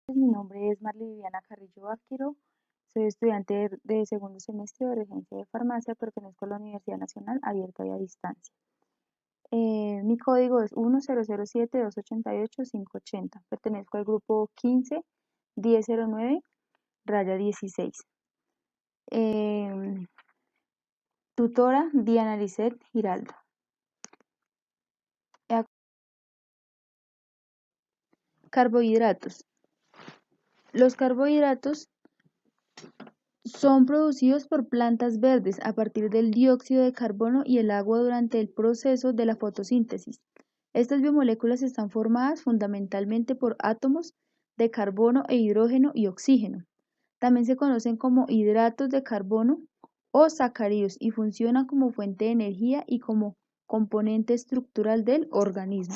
Mi nombre es Marley Viviana Carrillo Vaquero, soy estudiante de segundo semestre de Regencia de Farmacia, pertenezco a la Universidad Nacional Abierta y a Distancia. Mi código es 1007288580, pertenezco al grupo 15-1009-16. Tutora Diana Lisset Giraldo. Carbohidratos. Los carbohidratos son producidos por plantas verdes a partir del dióxido de carbono y el agua durante el proceso de la fotosíntesis. Estas biomoléculas están formadas fundamentalmente por átomos de carbono e hidrógeno y oxígeno. También se conocen como hidratos de carbono o sacáridos y funcionan como fuente de energía y como componente estructural del organismo.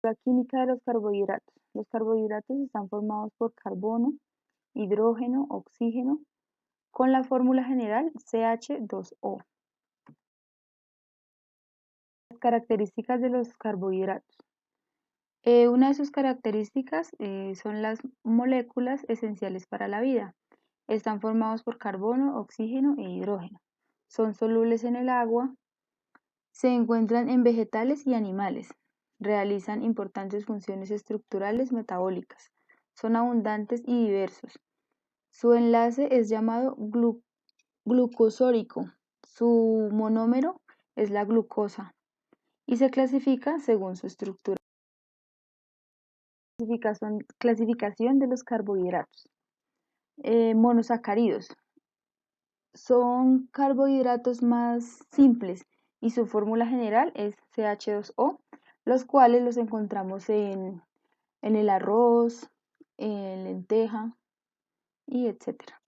La química de los carbohidratos. Los carbohidratos están formados por carbono, hidrógeno, oxígeno, con la fórmula general CH2O. Las características de los carbohidratos. Una de sus características son las moléculas esenciales para la vida. Están formados por carbono, oxígeno e hidrógeno. Son solubles en el agua. Se encuentran en vegetales y animales. Realizan importantes funciones estructurales metabólicas. Son abundantes y diversos. Su enlace es llamado glucosórico. Su monómero es la glucosa y se clasifica según su estructura. Clasificación de los carbohidratos. Monosacáridos. Son carbohidratos más simples y su fórmula general es CH2O, los cuales los encontramos en el arroz, en lenteja y etcétera.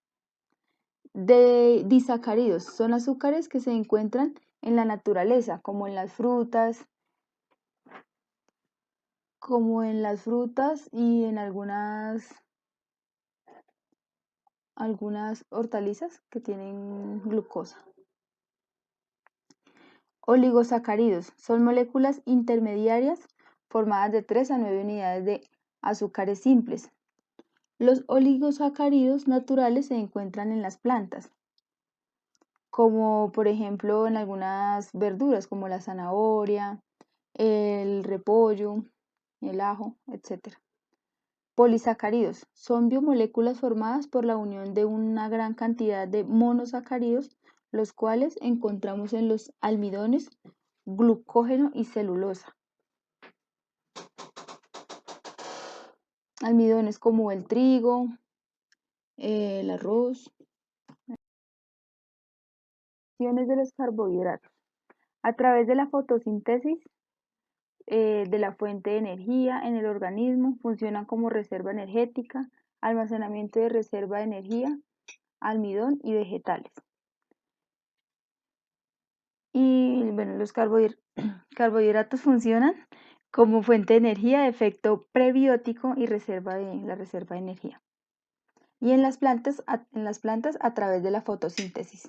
Disacáridos son azúcares que se encuentran en la naturaleza, como en las frutas y en algunas hortalizas que tienen glucosa. Oligosacáridos son moléculas intermediarias formadas de 3 a 9 unidades de azúcares simples. Los oligosacáridos naturales se encuentran en las plantas, como por ejemplo en algunas verduras como la zanahoria, el repollo, el ajo, etc. Polisacáridos son biomoléculas formadas por la unión de una gran cantidad de monosacáridos, los cuales encontramos en los almidones, glucógeno y celulosa. Almidones como el trigo, el arroz. Funciones de los carbohidratos. A través de la fotosíntesis de la fuente de energía en el organismo, funcionan como reserva energética, almacenamiento de reserva de energía, almidón y vegetales. Y bueno, los carbohidratos funcionan como fuente de energía de efecto prebiótico y la reserva de energía. Y en las plantas a través de la fotosíntesis.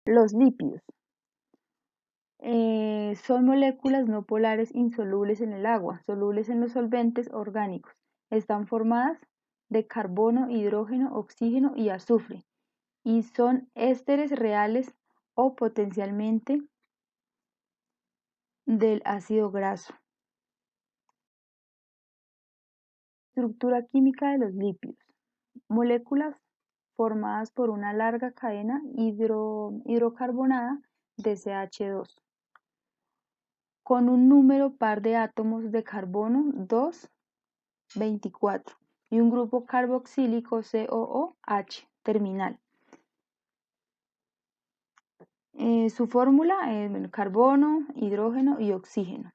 Los lípidos. Son moléculas no polares insolubles en el agua, solubles en los solventes orgánicos. Están formadas de carbono, hidrógeno, oxígeno y azufre y son ésteres reales o potencialmente del ácido graso. Estructura química de los lípidos. Moléculas formadas por una larga cadena hidrocarbonada de CH2 con un número par de átomos de carbono 2, 24 y un grupo carboxílico COOH terminal. Su fórmula es carbono, hidrógeno y oxígeno.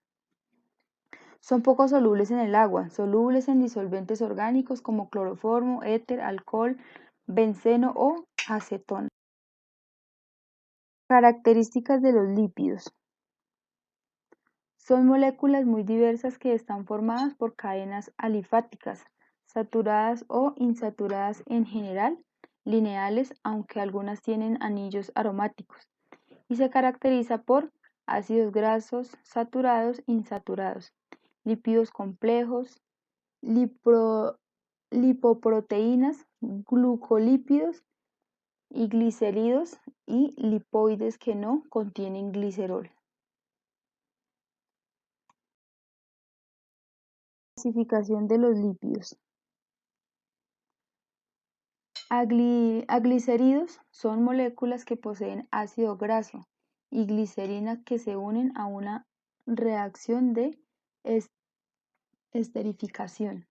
Son poco solubles en el agua, solubles en disolventes orgánicos como cloroformo, éter, alcohol, benceno o acetona. Características de los lípidos. Son moléculas muy diversas que están formadas por cadenas alifáticas, saturadas o insaturadas en general, lineales, aunque algunas tienen anillos aromáticos, y se caracteriza por ácidos grasos saturados, insaturados, lípidos complejos, lipoproteínas, glucolípidos y glicéridos y lipoides que no contienen glicerol. Clasificación de los lípidos. Aglicéridos son moléculas que poseen ácido graso y glicerina que se unen a una reacción de esterificación.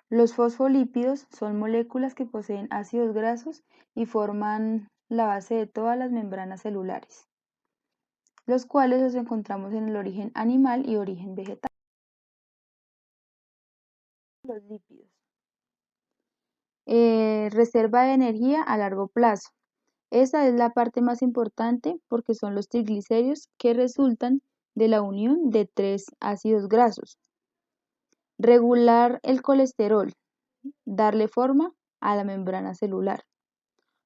Los fosfolípidos son moléculas que poseen ácidos grasos y forman la base de todas las membranas celulares, los cuales los encontramos en el origen animal y origen vegetal. Los lípidos. Reserva de energía a largo plazo. Esa es la parte más importante porque son los triglicéridos que resultan de la unión de tres ácidos grasos. Regular el colesterol, darle forma a la membrana celular.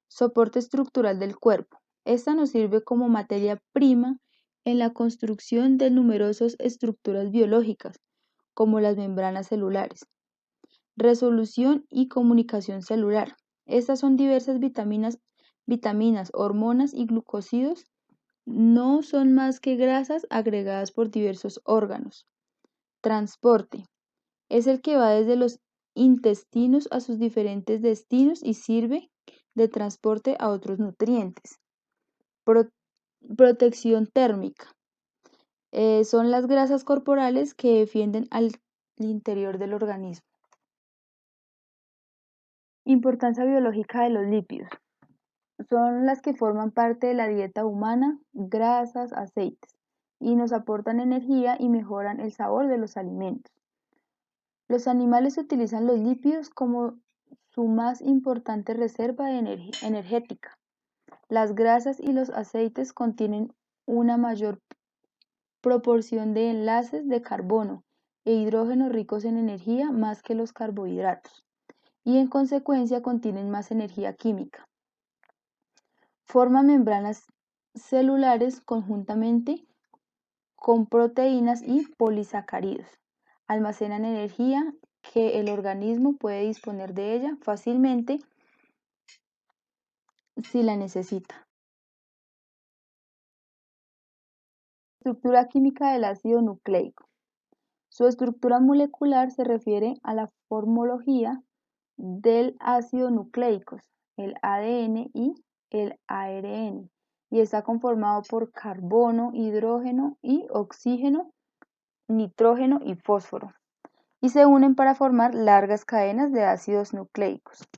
Soporte estructural del cuerpo. Esta nos sirve como materia prima en la construcción de numerosas estructuras biológicas, como las membranas celulares. Resolución y comunicación celular. Estas son diversas vitaminas, hormonas y glucósidos. No son más que grasas agregadas por diversos órganos. Transporte. Es el que va desde los intestinos a sus diferentes destinos y sirve de transporte a otros nutrientes. Protección térmica. Son las grasas corporales que defienden al interior del organismo. Importancia biológica de los lípidos. Son las que forman parte de la dieta humana, grasas, aceites, y nos aportan energía y mejoran el sabor de los alimentos. Los animales utilizan los lípidos como su más importante reserva energética. Las grasas y los aceites contienen una mayor proporción de enlaces de carbono e hidrógeno ricos en energía más que los carbohidratos, y en consecuencia contienen más energía química. Forman membranas celulares conjuntamente con proteínas y polisacáridos. Almacenan energía que el organismo puede disponer de ella fácilmente si la necesita. Estructura química del ácido nucleico. Su estructura molecular se refiere a la formología del ácido nucleicos, el ADN y el ARN, y está conformado por carbono, hidrógeno y oxígeno, nitrógeno y fósforo, y se unen para formar largas cadenas de ácidos nucleicos.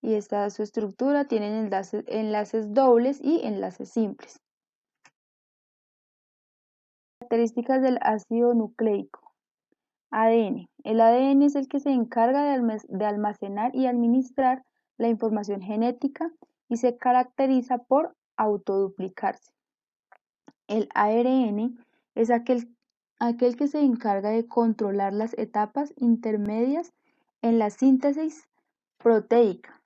Y esta su estructura tiene enlaces dobles y enlaces simples. Características del ácido nucleico. ADN. El ADN es el que se encarga de almacenar y administrar la información genética y se caracteriza por autoduplicarse. El ARN es aquel que se encarga de controlar las etapas intermedias en la síntesis proteica,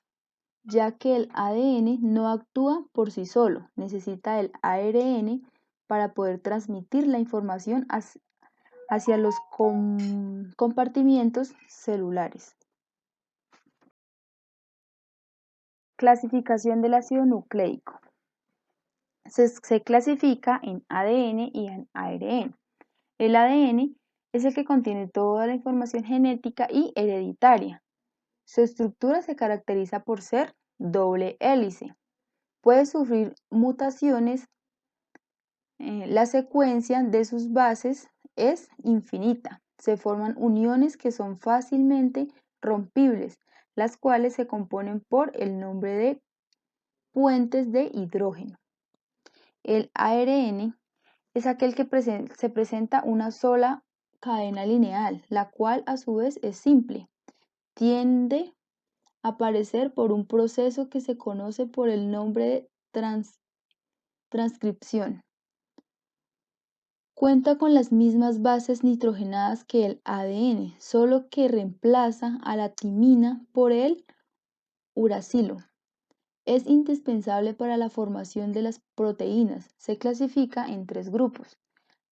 ya que el ADN no actúa por sí solo, necesita el ARN para poder transmitir la información hacia los compartimientos celulares. Clasificación del ácido nucleico. Se clasifica en ADN y en ARN. El ADN es el que contiene toda la información genética y hereditaria. Su estructura se caracteriza por ser doble hélice. Puede sufrir mutaciones. La secuencia de sus bases es infinita. Se forman uniones que son fácilmente rompibles, las cuales se componen por el nombre de puentes de hidrógeno. El ARN es aquel que se presenta una sola cadena lineal, la cual a su vez es simple. Tiende a aparecer por un proceso que se conoce por el nombre de transcripción. Cuenta con las mismas bases nitrogenadas que el ADN, solo que reemplaza a la timina por el uracilo. Es indispensable para la formación de las proteínas. Se clasifica en 3 grupos: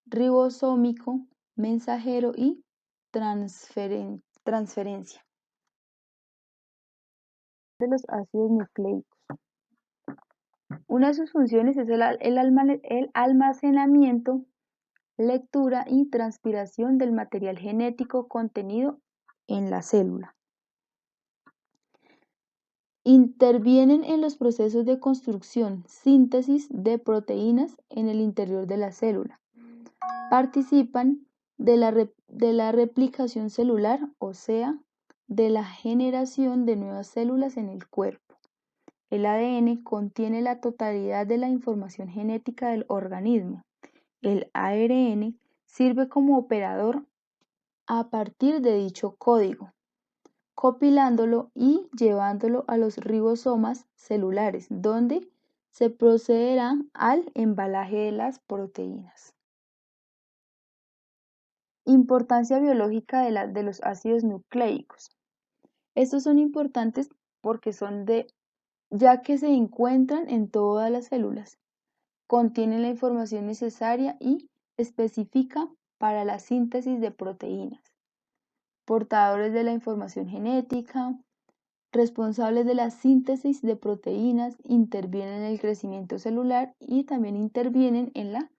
ribosómico, mensajero y transferencia. De los ácidos nucleicos. Una de sus funciones es el almacenamiento, lectura y transpiración del material genético contenido en la célula. Intervienen en los procesos de construcción, síntesis de proteínas en el interior de la célula. Participan de la replicación celular, o sea, de la generación de nuevas células en el cuerpo. El ADN contiene la totalidad de la información genética del organismo. El ARN sirve como operador a partir de dicho código, compilándolo y llevándolo a los ribosomas celulares, donde se procederá al embalaje de las proteínas. Importancia biológica de los ácidos nucleicos. Estos son importantes porque ya que se encuentran en todas las células, contienen la información necesaria y específica para la síntesis de proteínas, portadores de la información genética, responsables de la síntesis de proteínas, intervienen en el crecimiento celular y también intervienen en la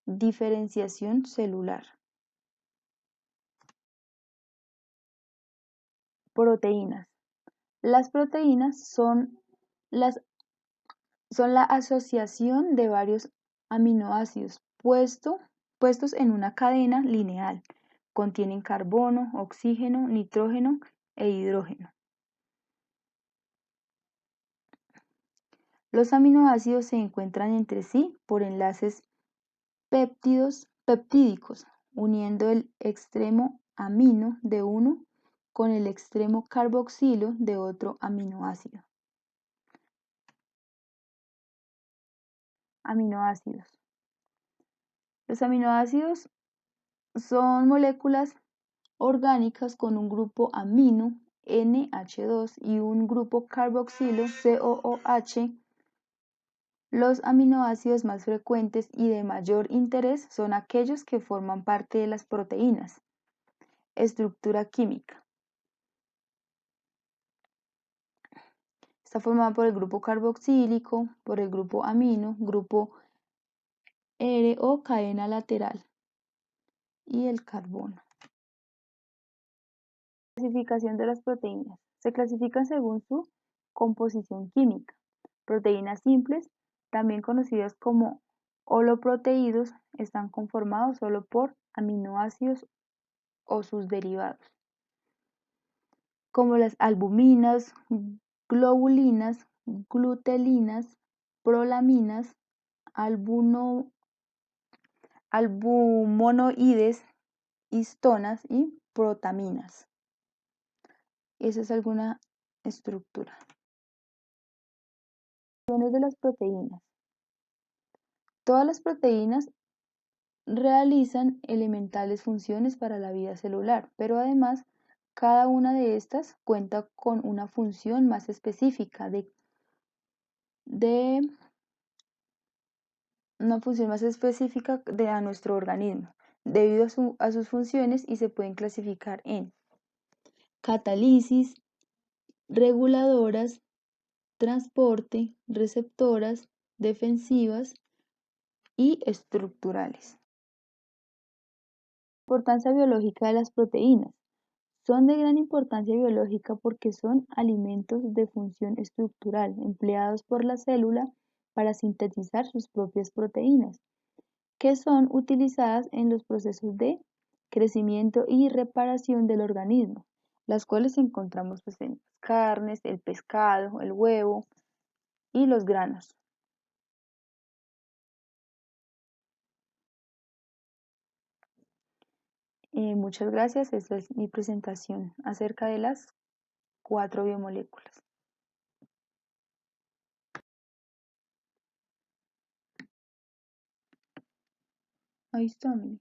diferenciación celular. Proteínas. Las proteínas son la asociación de varios aminoácidos puestos en una cadena lineal. Contienen carbono, oxígeno, nitrógeno e hidrógeno. Los aminoácidos se encuentran entre sí por enlaces peptídicos, uniendo el extremo amino de uno con el extremo carboxilo de otro aminoácido. Aminoácidos. Los aminoácidos son moléculas orgánicas con un grupo amino NH2 y un grupo carboxilo COOH. Los aminoácidos más frecuentes y de mayor interés son aquellos que forman parte de las proteínas. Estructura química. Está formada por el grupo carboxílico, por el grupo amino, grupo R o cadena lateral y el carbono. Clasificación de las proteínas. Se clasifican según su composición química. Proteínas simples, también conocidas como holoproteídos, están conformados solo por aminoácidos o sus derivados, como las albuminas, globulinas, glutelinas, prolaminas, albumonoides, histonas y protaminas. Esa es alguna estructura. Funciones de las proteínas. Todas las proteínas realizan elementales funciones para la vida celular, pero además cada una de estas cuenta con una función más específica de nuestro organismo, debido a sus funciones, y se pueden clasificar en catálisis, reguladoras, transporte, receptoras, defensivas y estructurales. Importancia biológica de las proteínas. Son de gran importancia biológica porque son alimentos de función estructural empleados por la célula para sintetizar sus propias proteínas, que son utilizadas en los procesos de crecimiento y reparación del organismo, las cuales encontramos en las carnes, el pescado, el huevo y los granos. Muchas gracias. Esta es mi presentación acerca de las 4 biomoléculas. Ahí está, mire.